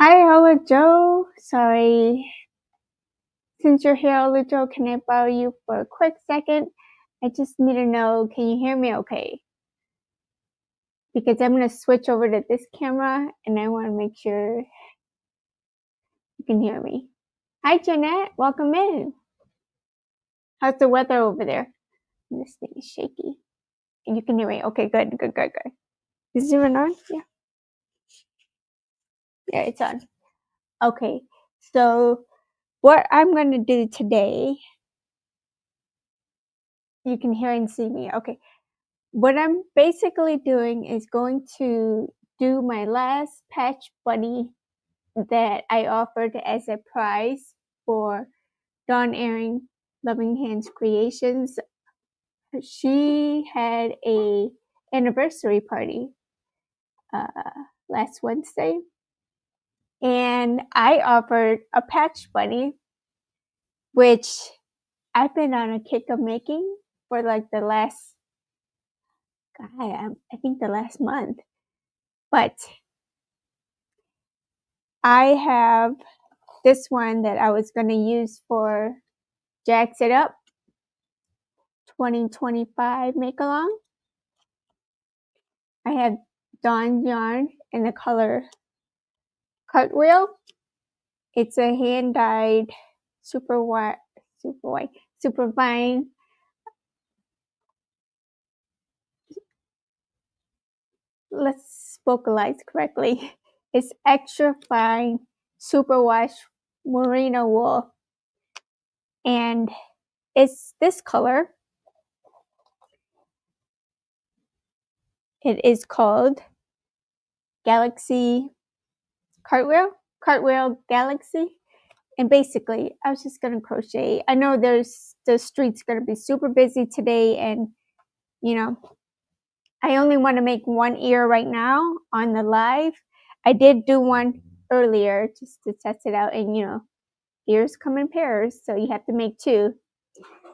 Hi, Hola Joe. Sorry. Since you're here, Hola Joe, can I borrow you for a quick second? I just need to know, can you hear me okay? Because I'm going to switch over to this camera and I want to make sure you can hear me. Hi, Jeanette. Welcome in. How's the weather over there? This thing is shaky. And you can hear me. Okay, good. Is it even on? Yeah. Yeah, it's on. Okay. So what I'm going to do today, you can hear and see me. Okay. What I'm basically doing is going to do my last patch bunny that I offered as a prize for Dawn Airing Loving Hands Creations. She had a anniversary party last Wednesday, and I offered a patch bunny, which I've been on a kick of making for like the last, I think the last month. But I have this one that I was going to use for Jacks It Up 2025 make along. I have Dawn yarn in the color Cartwheel. It's a hand dyed super fine. Let's vocalize correctly. It's extra fine Superwash Merino wool, and it's this color. It is called Galaxy Cartwheel Galaxy. And basically, I was just gonna crochet. I know the street's gonna be super busy today, and you know, I only want to make one ear right now on the live. I did do one earlier just to test it out, and ears come in pairs, so you have to make two.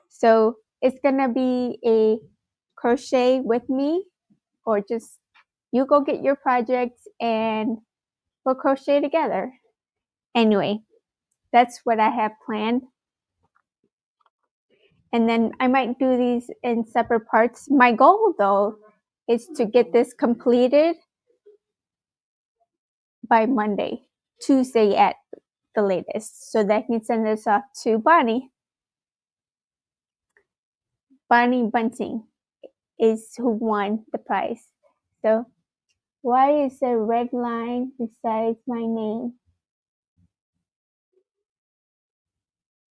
So it's gonna be a crochet with me, or just you go get your projects and we'll crochet together. Anyway, that's what I have planned. And then I might do these in separate parts. My goal, though, is to get this completed by Monday, Tuesday at the latest, so that I can send this off to Bonnie. Bonnie Bunting is who won the prize. So why is there a red line besides my name?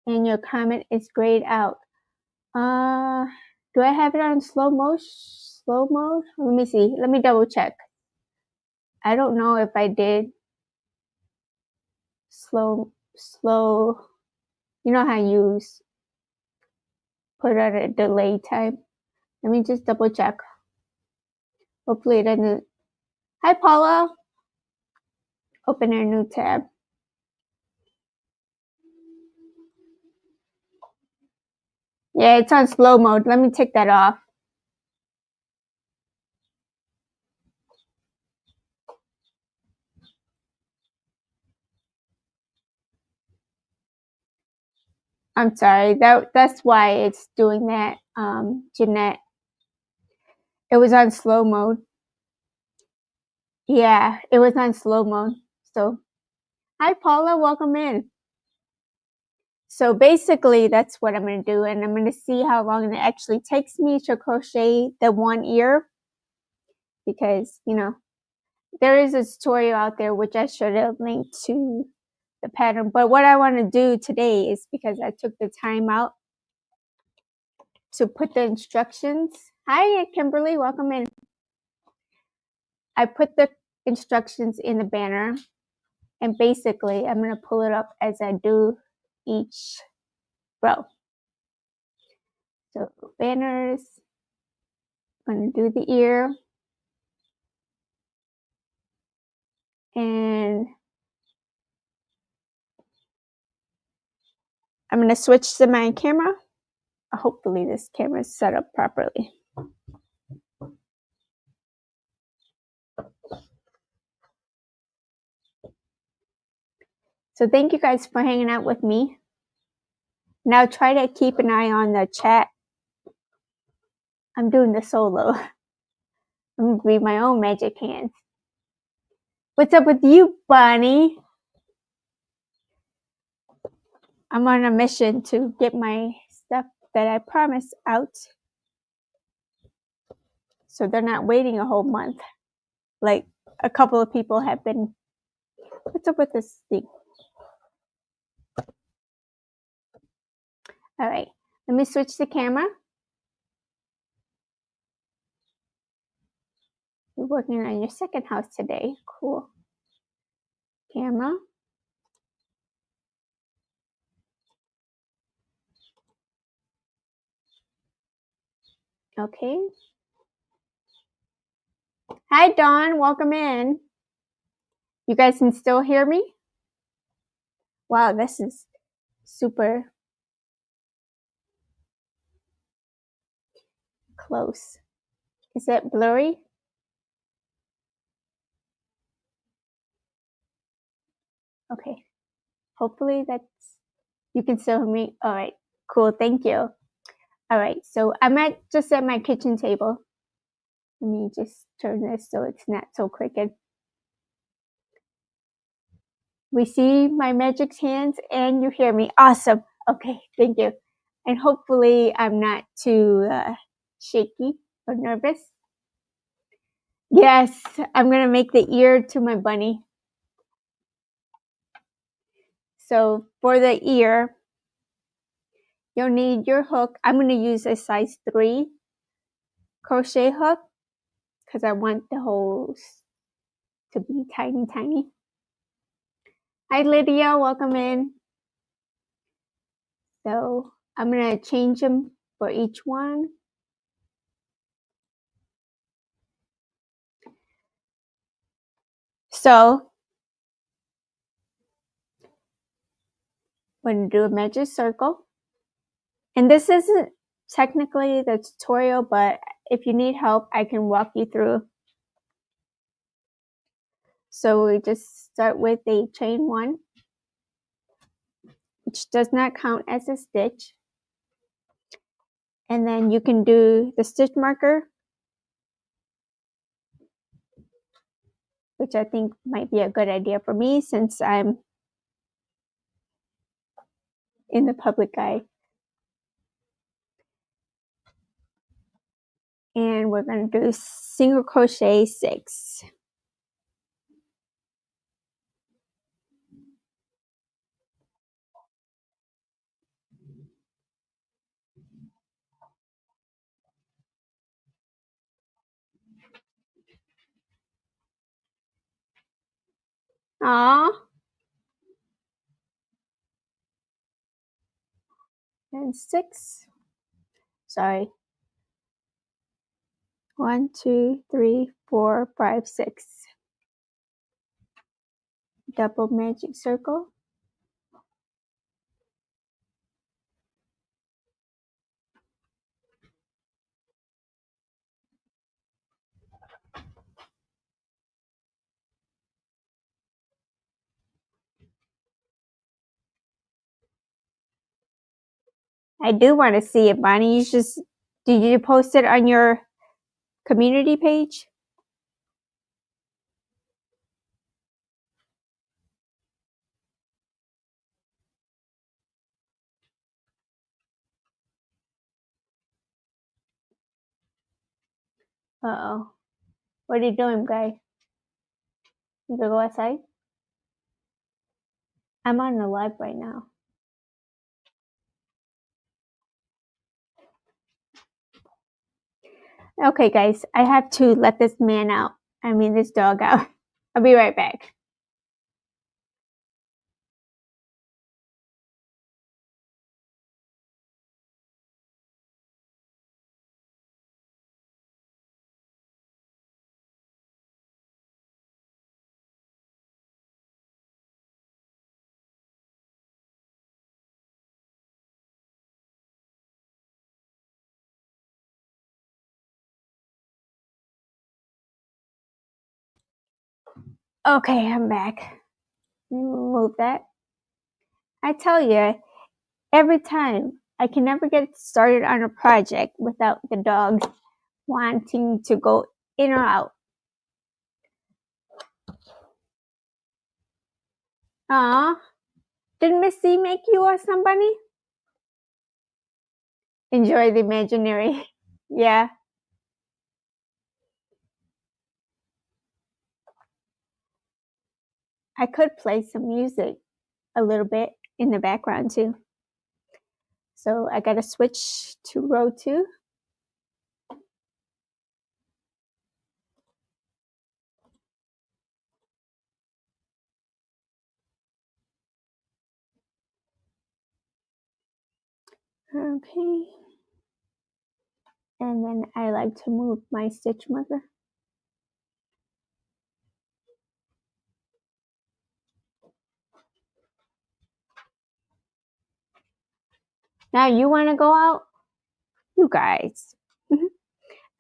And your comment is grayed out. Do I have it on slow mode? Let me see. Let me double check. I don't know if I did slow. You know how you put on a delay time? Let me just double check. Hopefully it doesn't. Hi, Paula. Open a new tab. Yeah, it's on slow mode. Let me take that off. I'm sorry. That's why it's doing that, Jeanette. It was on slow mode. Yeah, it was on slow mode. So, hi, Paula. Welcome in. So basically, that's what I'm going to do, and I'm going to see how long it actually takes me to crochet the one ear, because there is a tutorial out there which I should have linked to the pattern. But what I want to do today is, because I took the time out to put the instructions. Hi, Kimberly, welcome in. I put the instructions in the banner, and basically I'm going to pull it up as I do each row. So banners, I'm going to do the ear, and I'm going to switch to my camera. Hopefully this camera is set up properly. So thank you guys for hanging out with me. Now try to keep an eye on the chat. I'm doing the solo. I'm going to read my own magic hands. What's up with you, Bunny? I'm on a mission to get my stuff that I promised out. So they're not waiting a whole month. Like a couple of people have been. What's up with this thing? All right. Let me switch the camera. You're working on your second house today. Cool. Camera. Okay. Hi, Dawn. Welcome in. You guys can still hear me? Wow, this is super close. Is that blurry? Okay. Hopefully that's, you can still hear me. All right. Cool. Thank you. All right. So I'm just at my kitchen table. Let me just turn this so it's not so crooked. We see my magic hands and you hear me. Awesome. Okay. Thank you. And hopefully I'm not too shaky or nervous. Yes, I'm going to make the ear to my bunny. So for the ear, you'll need your hook. I'm going to use a size 3 crochet hook because I want the holes to be tiny, tiny. Hi, Lydia. Welcome in. So I'm going to change them for each one. So I'm going to do a magic circle. And this isn't technically the tutorial, but if you need help, I can walk you through. So we just start with a chain 1, which does not count as a stitch. And then you can do the stitch marker, which I think might be a good idea for me since I'm in the public eye. And we're going to do single crochet 6. Aww. And 6. Sorry. 1, 2, 3, 4, 5, 6. Double magic circle. I do want to see it, Bonnie. Did you post it on your community page? Uh-oh. What are you doing, guy? You gonna go outside? I'm on the live right now. Okay, guys, I have to let this man out. I mean, this dog out. I'll be right back. Okay, I'm back. Let me remove that. I tell you, every time I can never get started on a project without the dog wanting to go in or out. Aw, did Missy make you a somebody? Enjoy the imaginary. Yeah. I could play some music a little bit in the background too. So I gotta switch to row 2. Okay. And then I like to move my stitch marker. Now you wanna go out? You guys. All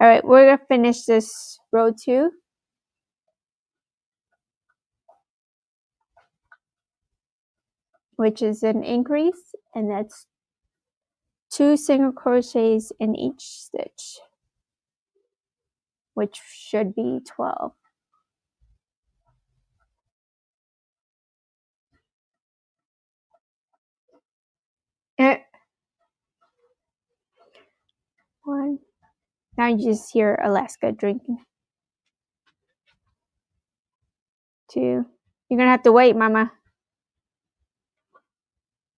right, we're gonna finish this row 2. Which is an increase, and that's 2 single crochets in each stitch, which should be 12. One. Now you just hear Alaska drinking. 2. You're gonna have to wait, Mama.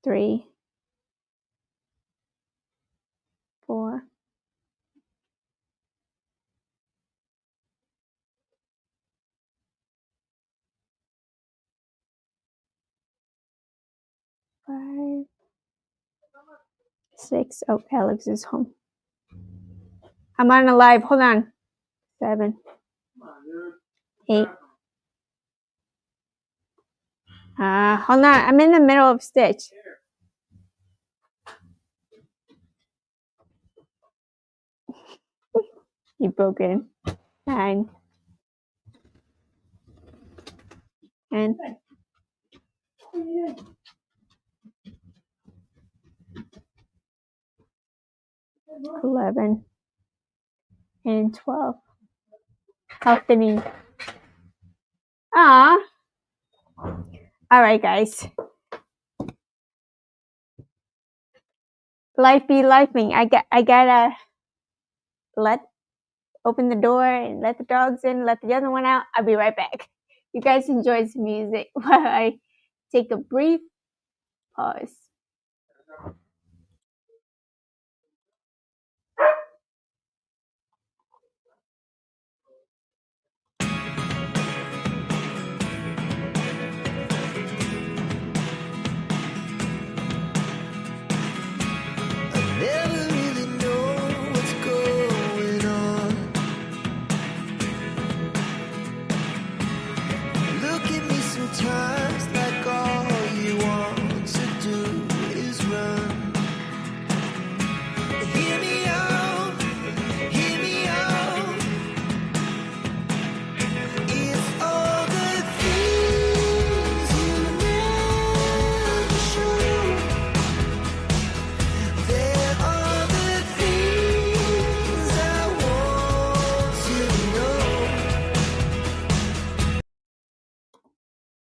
3. 4. 5. 6. Oh, Alex is home. I'm on a live. Hold on. 7. 8. Hold on. I'm in the middle of stitch. You broke in. 9. 10. 11. And 12. How fitting. All right, guys. Life be lifing. I gotta open the door and let the dogs in, let the other one out. I'll be right back. You guys enjoy some music while I take a brief pause.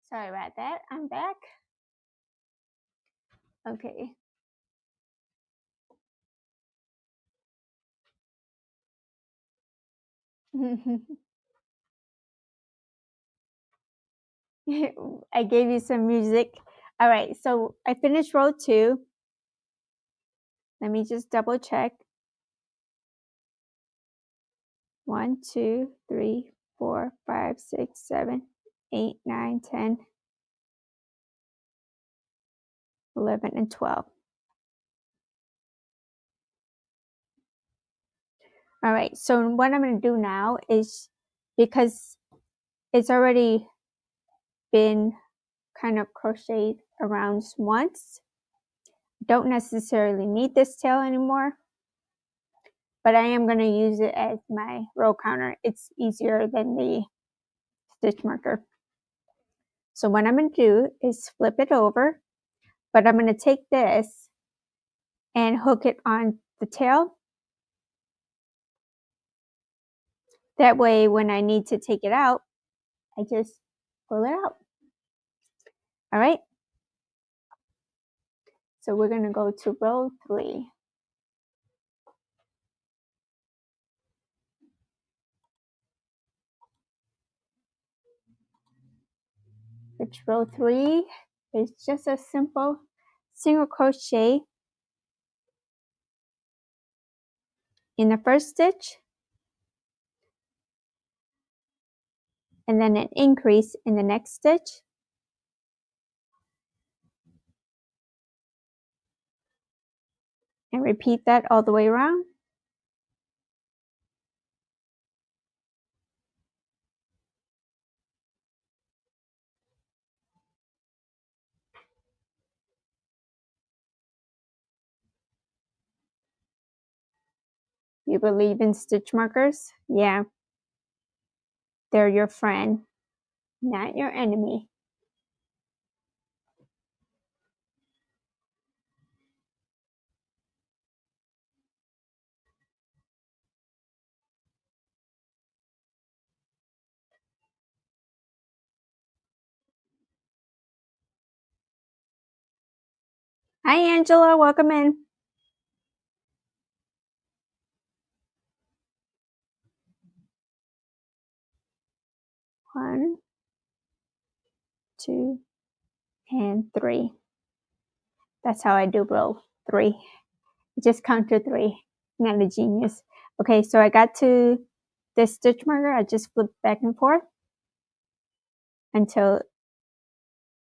Sorry about that. I'm back. Okay. I gave you some music. All right, so I finished row 2. Let me just double check. 1, 2, 3, 4, 5, 6, 7, 8, 9, 10, 11, and 12. All right, so what I'm going to do now is, because it's already been kind of crocheted around once, don't necessarily need this tail anymore, but I am going to use it as my row counter. It's easier than the stitch marker. So what I'm going to do is flip it over. but I'm going to take this and hook it on the tail. That way, when I need to take it out, I just pull it out. All right. So we're going to go to row 3. Which row 3 is just a simple single crochet in the first stitch, and then an increase in the next stitch, and repeat that all the way around. You believe in stitch markers? Yeah. They're your friend, not your enemy. Hi, Angela. Welcome in. One, 2, and 3. That's how I do row 3. Just count to 3. Not a genius. Okay, so I got to this stitch marker. I just flip back and forth until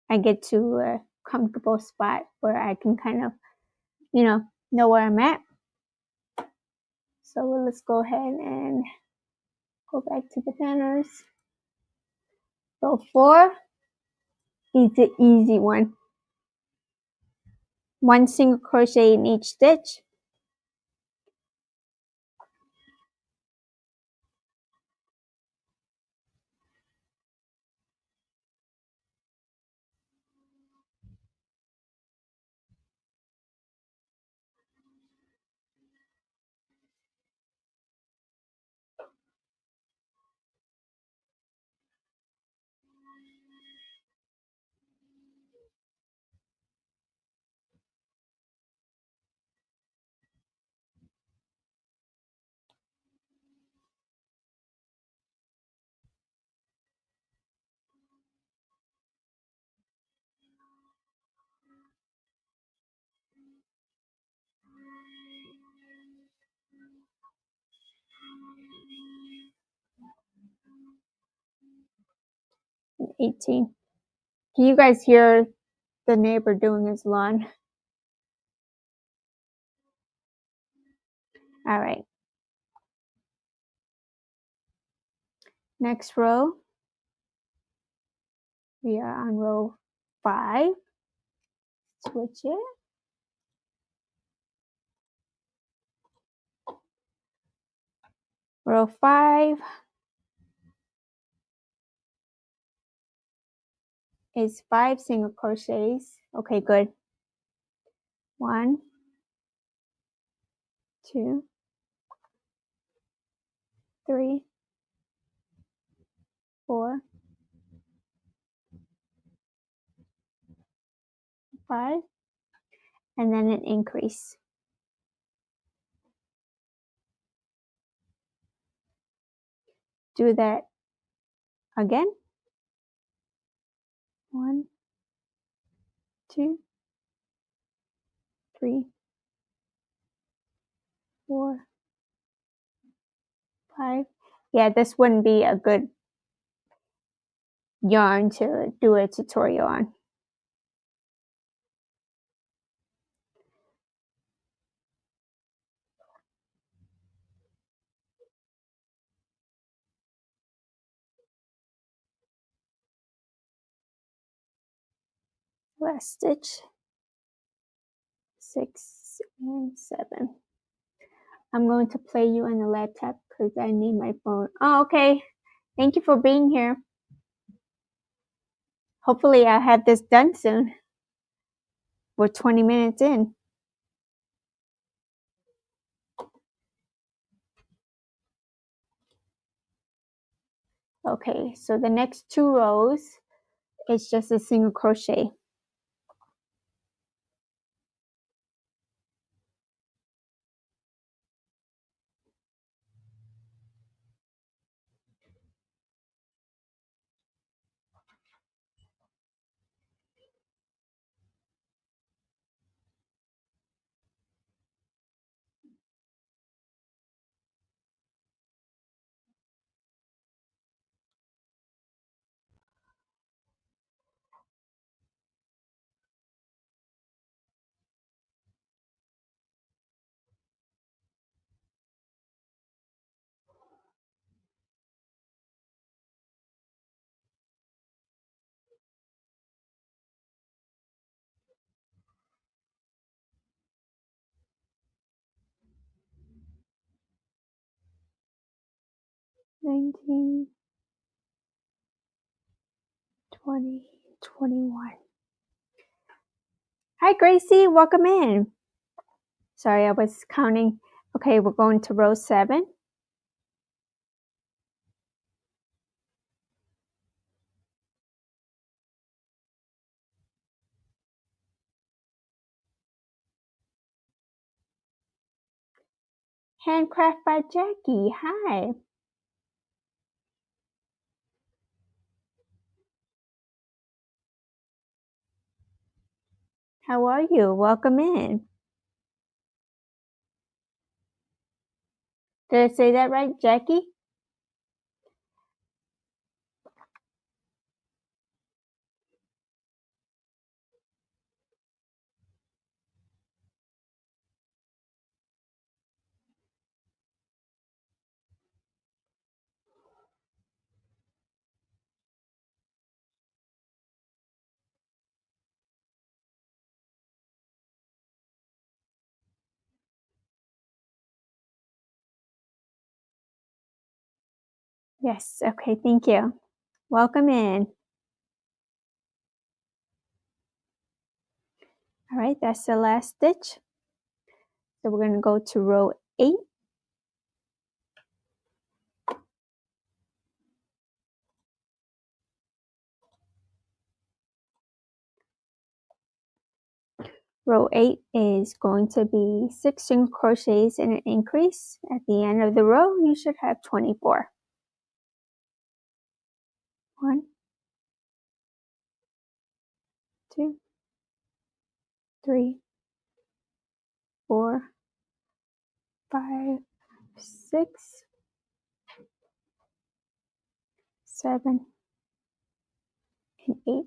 I get to a comfortable spot where I can kind of, know where I'm at. So let's go ahead and go back to the banners. Row 4 is the easy one. 1 single crochet in each stitch. And 18. Can you guys hear the neighbor doing his lawn? All right. Next row. We are on row 5. Switch it. Row 5 is 5 single crochets. Okay, good. 1, 2, 3, 4, 5, and then an increase. Do that again. 1, 2, 3, 4, 5. Yeah, this wouldn't be a good yarn to do a tutorial on. Last stitch. 6 and 7. I'm going to play you on the laptop because I need my phone. Oh, okay. Thank you for being here. Hopefully I'll have this done soon. We're 20 minutes in. Okay, so the next 2 rows is just a single crochet. $19, $20, $21. Hi, Gracie. Welcome in. Sorry, I was counting. Okay, we're going to row 7. Handcraft by Jackie. Hi. How are you? Welcome in. Did I say that right, Jackie? Yes, okay, thank you. Welcome in. All right, that's the last stitch. So we're going to go to row 8. Row 8 is going to be 6 single crochets and an increase. At the end of the row, you should have 24. 1, 2, 3, 4, 5, 6, 7, and 8.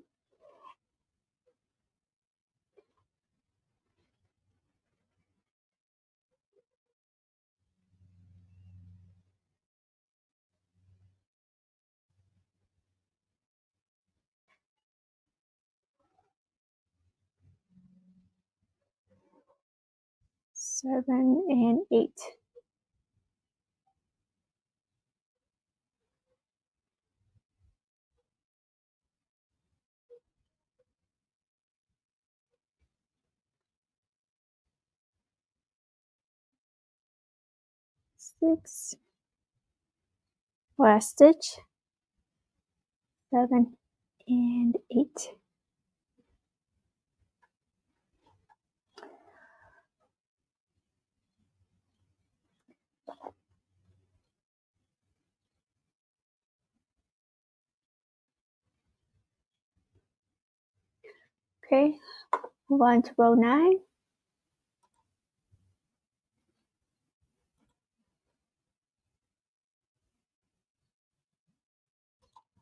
Seven and 8. Six. Last stitch. 7 and 8. Okay, move on to row 9.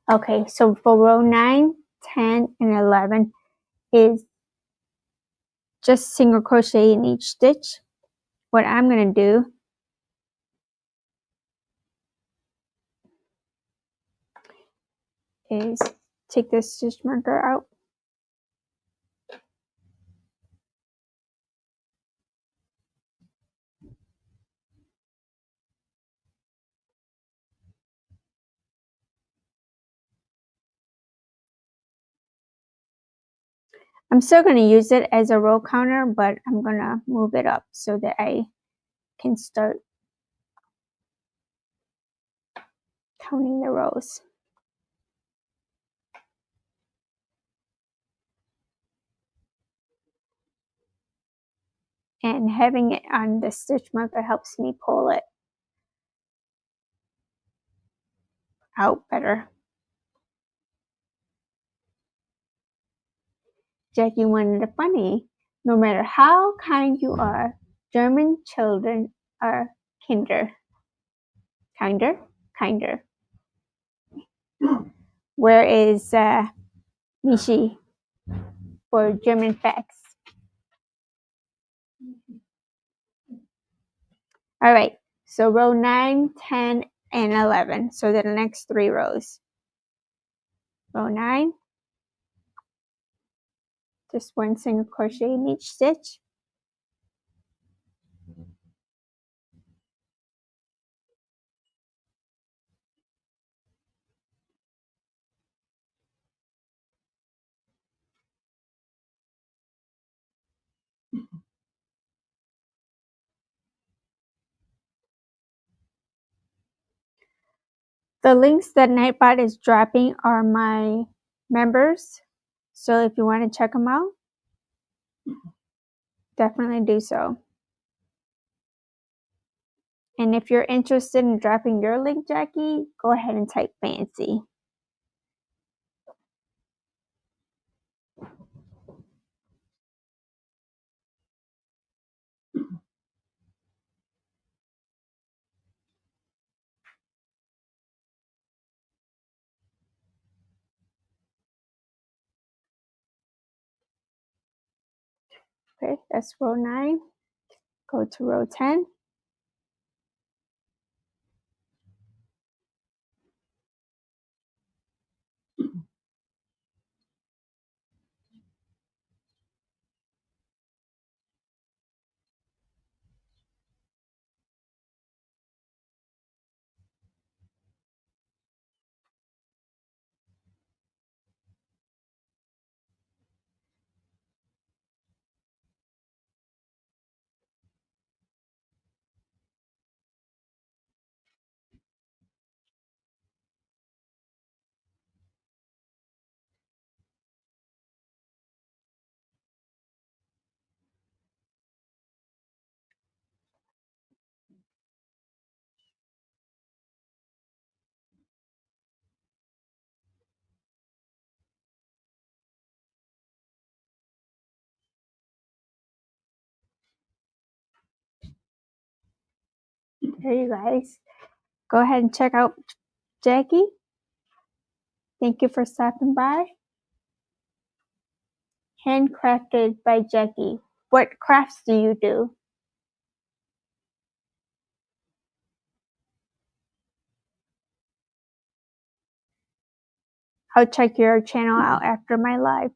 Okay, so for row 9, 10, and 11 is just single crochet in each stitch. What I'm going to do is take this stitch marker out. I'm still going to use it as a row counter, but I'm going to move it up so that I can start counting the rows. And having it on the stitch marker helps me pull it out better. Jackie wanted a funny. No matter how kind you are, German children are kinder. Kinder? Kinder. Where is Nishi for German facts? All right, so row 9, 10, and 11. So the next 3 rows. Row 9, just 1 single crochet in each stitch. The links that Nightbot is dropping are my members. So if you want to check them out, definitely do so. And if you're interested in dropping your link, Jackie, go ahead and type fancy. Okay, that's row 9. Go to row 10. There you guys. Go ahead and check out Jackie. Thank you for stopping by. Handcrafted by Jackie. What crafts do you do? I'll check your channel out after my live.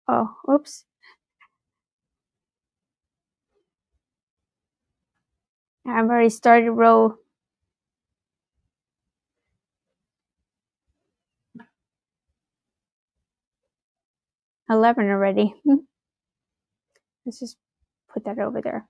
Oh, oops. I've already started row 11 already. Let's just put that over there.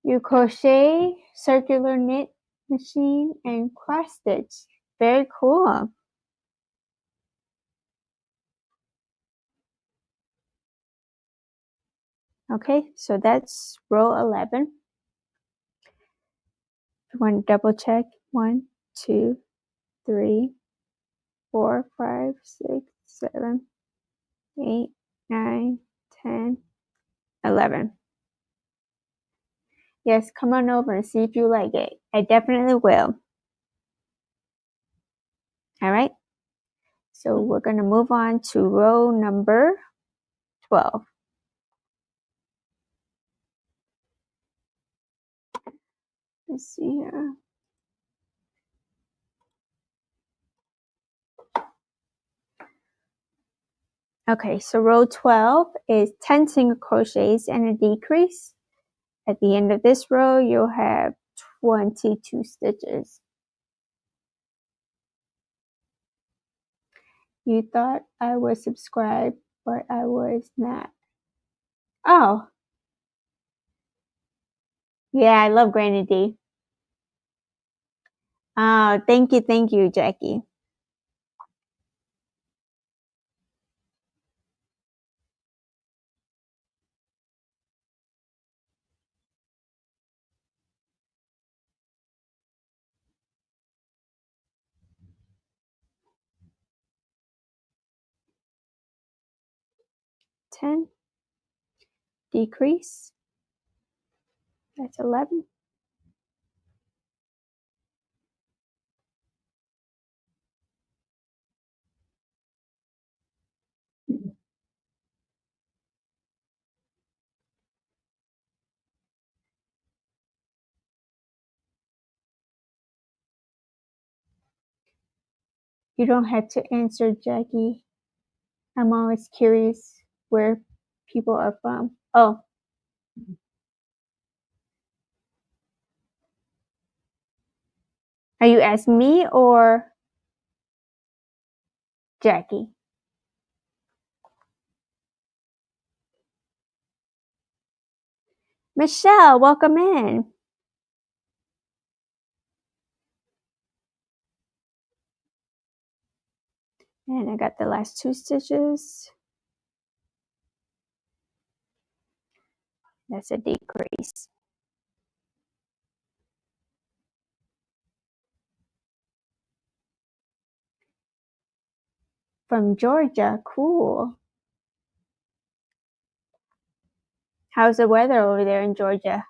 You crochet, circular knit machine, and cross stitch. Very cool. Okay, so that's row 11. You want to double check. 1, 2, 3, 4, 5, 6, 7, 8, 9, 10, 11. Yes, come on over and see if you like it. I definitely will. All right. So we're going to move on to row number 12. Let's see here. Okay, so row 12 is 10 single crochets and a decrease. At the end of this row, you'll have 22 stitches. You thought I was subscribed, but I was not. Oh. Yeah, I love Granny D. Oh, thank you, Jackie. Ten. Decrease. That's 11. You don't have to answer, Jackie. I'm always curious where people are from. Oh. Are you asking me or Jackie? Michelle, welcome in. And I got the last 2 stitches. That's a decrease. From Georgia, cool. How's the weather over there in Georgia?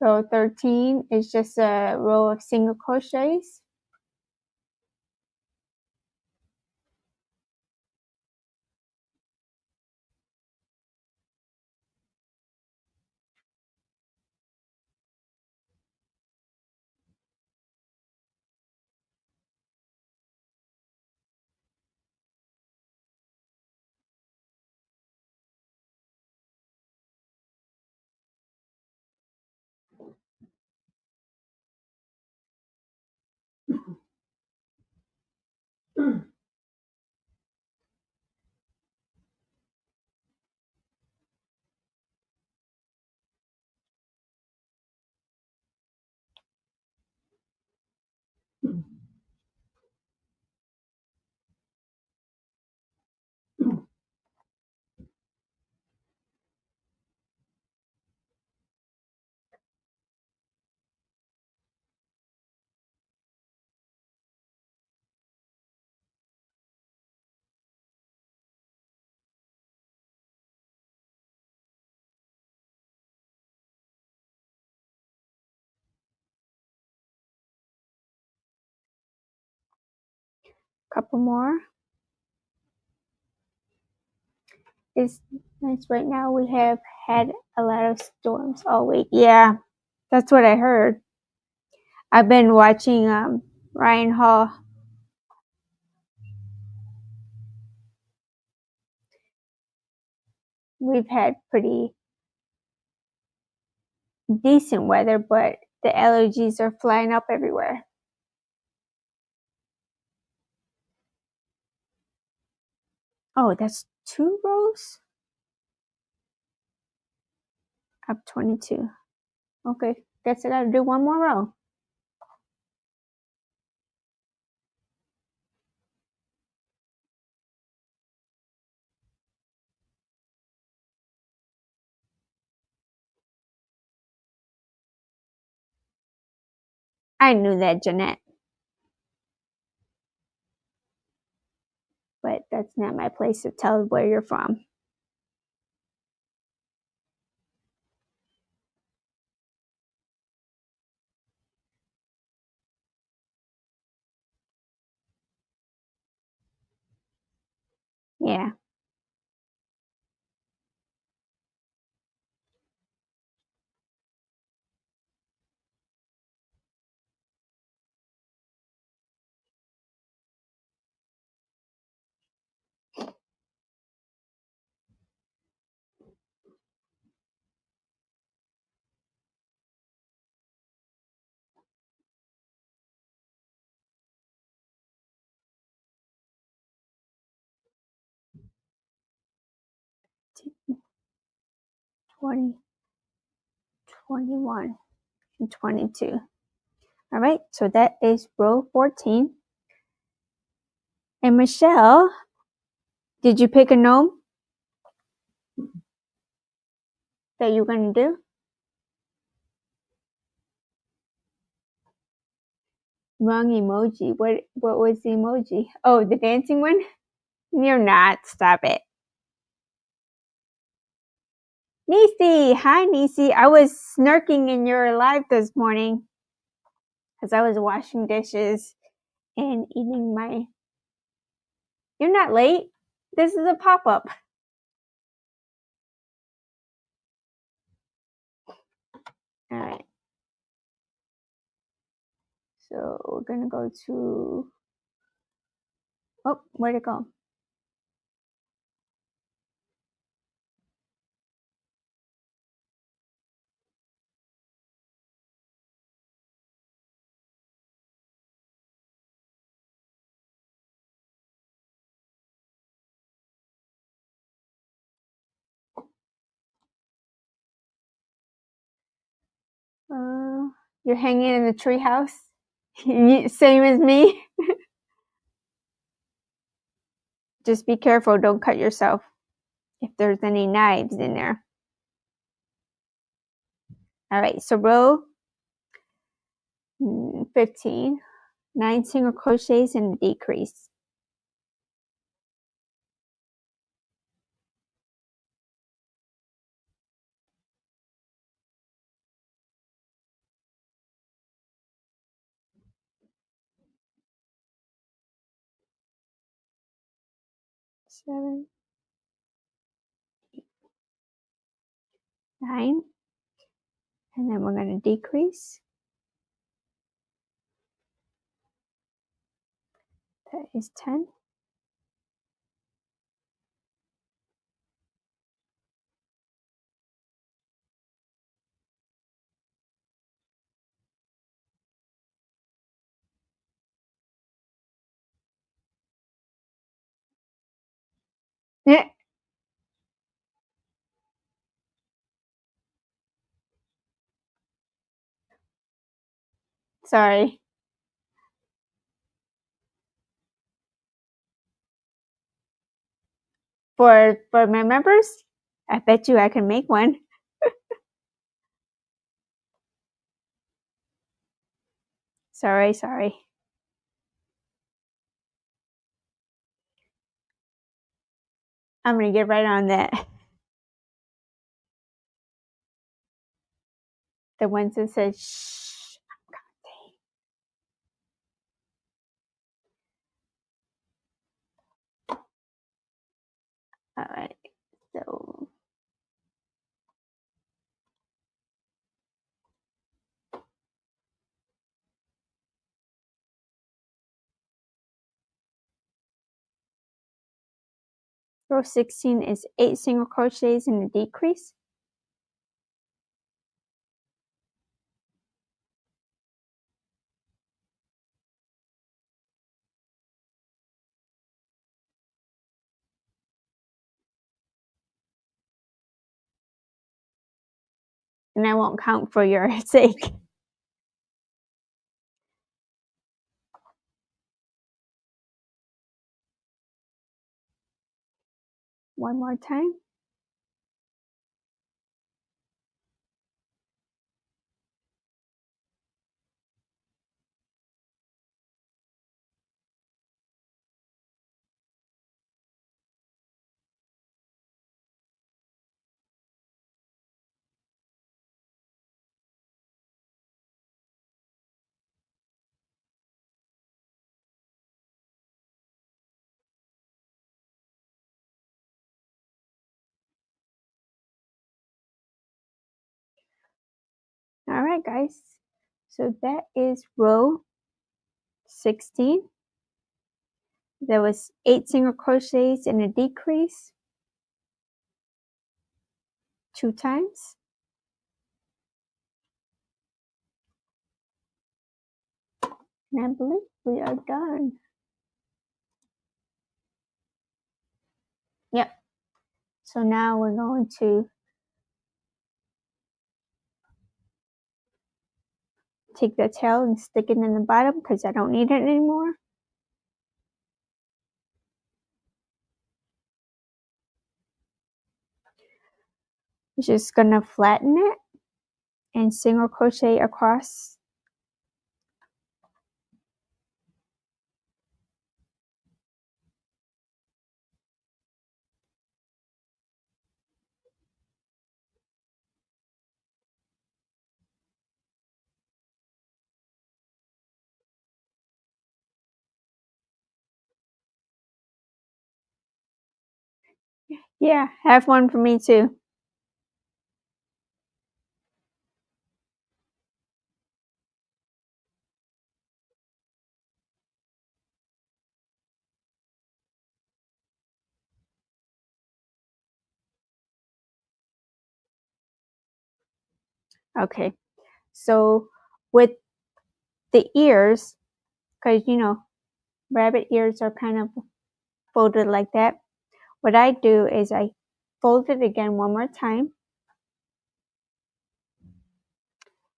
Row 13 is just a row of single crochets. Couple more. It's nice right now. We have had a lot of storms all week. Yeah, that's what I heard. I've been watching Ryan Hall. We've had pretty decent weather, but the allergies are flying up everywhere. Oh, that's 2 rows? Up 22. Okay, guess I gotta do 1 more row. I knew that, Jeanette. But that's not my place to tell where you're from. Yeah. Two, 20, 21, and 22. All right, so that is row 14. And Michelle, did you pick a gnome that you're going to do? Wrong emoji. What was the emoji? Oh, the dancing one? You're not. Stop it. Nisi. Hi, Nisi. I was snarking in your live this morning because I was washing dishes and eating my... You're not late. This is a pop-up. All right. So we're going to go to... Oh, where'd it go? You're hanging in the treehouse? Same as me? Just be careful. Don't cut yourself if there's any knives in there. All right, so row 15, 9 single crochets and a decrease. Seven, 9, and then we're going to decrease. That is 10. Yeah. Sorry. For my members, I bet you I can make one. Sorry. I'm going to get right on that. The ones that said shh. All right. So row 16 is 8 single crochets and a decrease. and I won't count for your sake. One more time. All right, guys. So that is row 16. There was 8 single crochets and a decrease 2 times. And I believe we are done. Yep. So now we're going to take the tail and stick it in the bottom because I don't need it anymore. I'm just gonna flatten it and single crochet across. Yeah, have one for me too. Okay, so with the ears, because you know, rabbit ears are kind of folded like that. What I do is I fold it again one more time,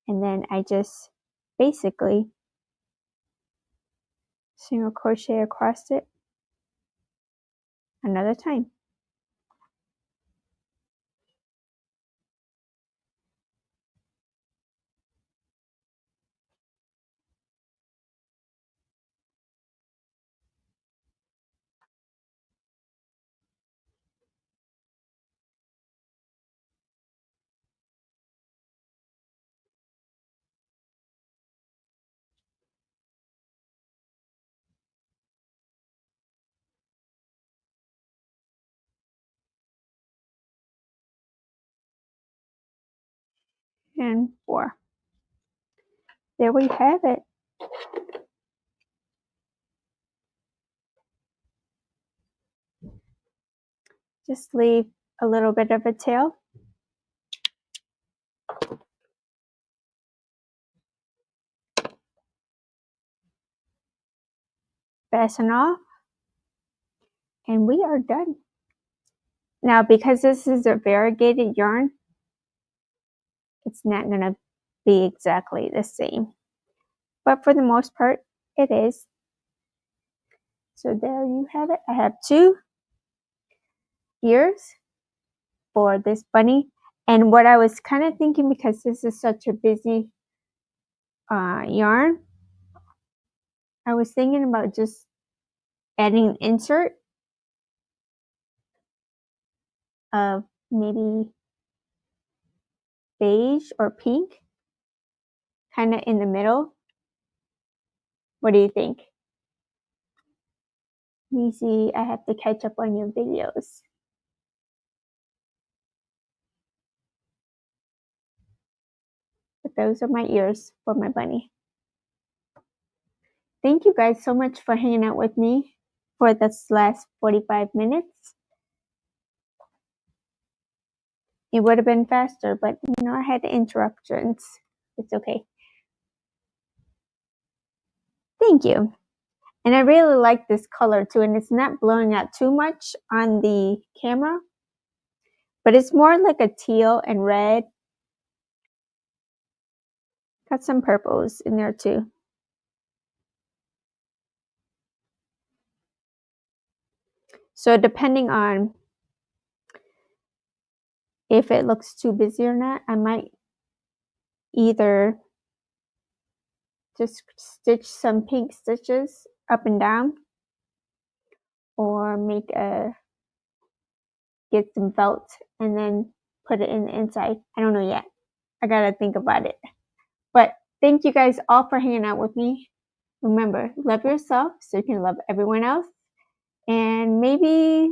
and then I just basically single crochet across it another time. And 4. There we have it. Just leave a little bit of a tail. Fasten off. And we are done. Now, because this is a variegated yarn, it's not going to be exactly the same. But for the most part, it is. So there you have it. I have 2 ears for this bunny. And what I was kind of thinking, because this is such a busy yarn, I was thinking about just adding an insert of maybe beige or pink, kind of in the middle. What do you think? Let me see, I have to catch up on your videos. But those are my ears for my bunny. Thank you guys so much for hanging out with me for this last 45 minutes. It would have been faster, but you know, I had interruptions. It's okay. Thank you. And I really like this color too, and it's not blowing out too much on the camera, but it's more like a teal and red. Got some purples in there too. So depending on if it looks too busy or not, I might either just stitch some pink stitches up and down, or get some felt and then put it in the inside. I don't know yet. I gotta think about it. But thank you guys all for hanging out with me. Remember, love yourself so you can love everyone else. And maybe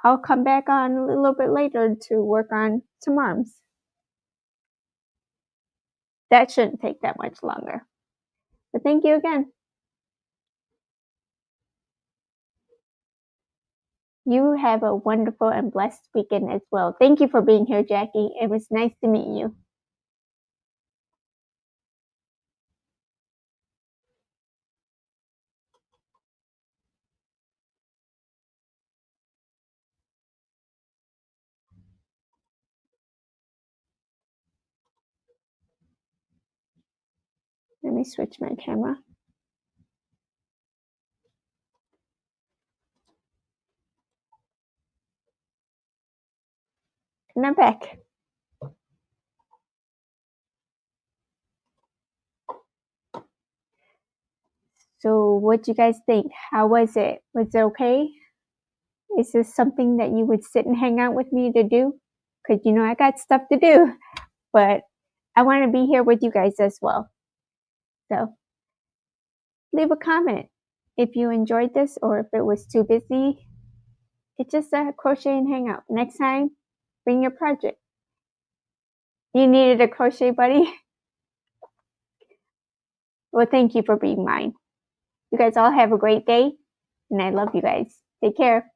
I'll come back on a little bit later to work on some arms. That shouldn't take that much longer. But thank you again. You have a wonderful and blessed weekend as well. Thank you for being here, Jackie. It was nice to meet you. Let me switch my camera. And I'm back. So what do you guys think? How was it? Was it okay? Is this something that you would sit and hang out with me to do? Because you know I got stuff to do, but I want to be here with you guys as well. So leave a comment if you enjoyed this or if it was too busy. It's just a crochet and hangout. Next time, bring your project. You needed a crochet buddy? Well, thank you for being mine. You guys all have a great day, and I love you guys. Take care.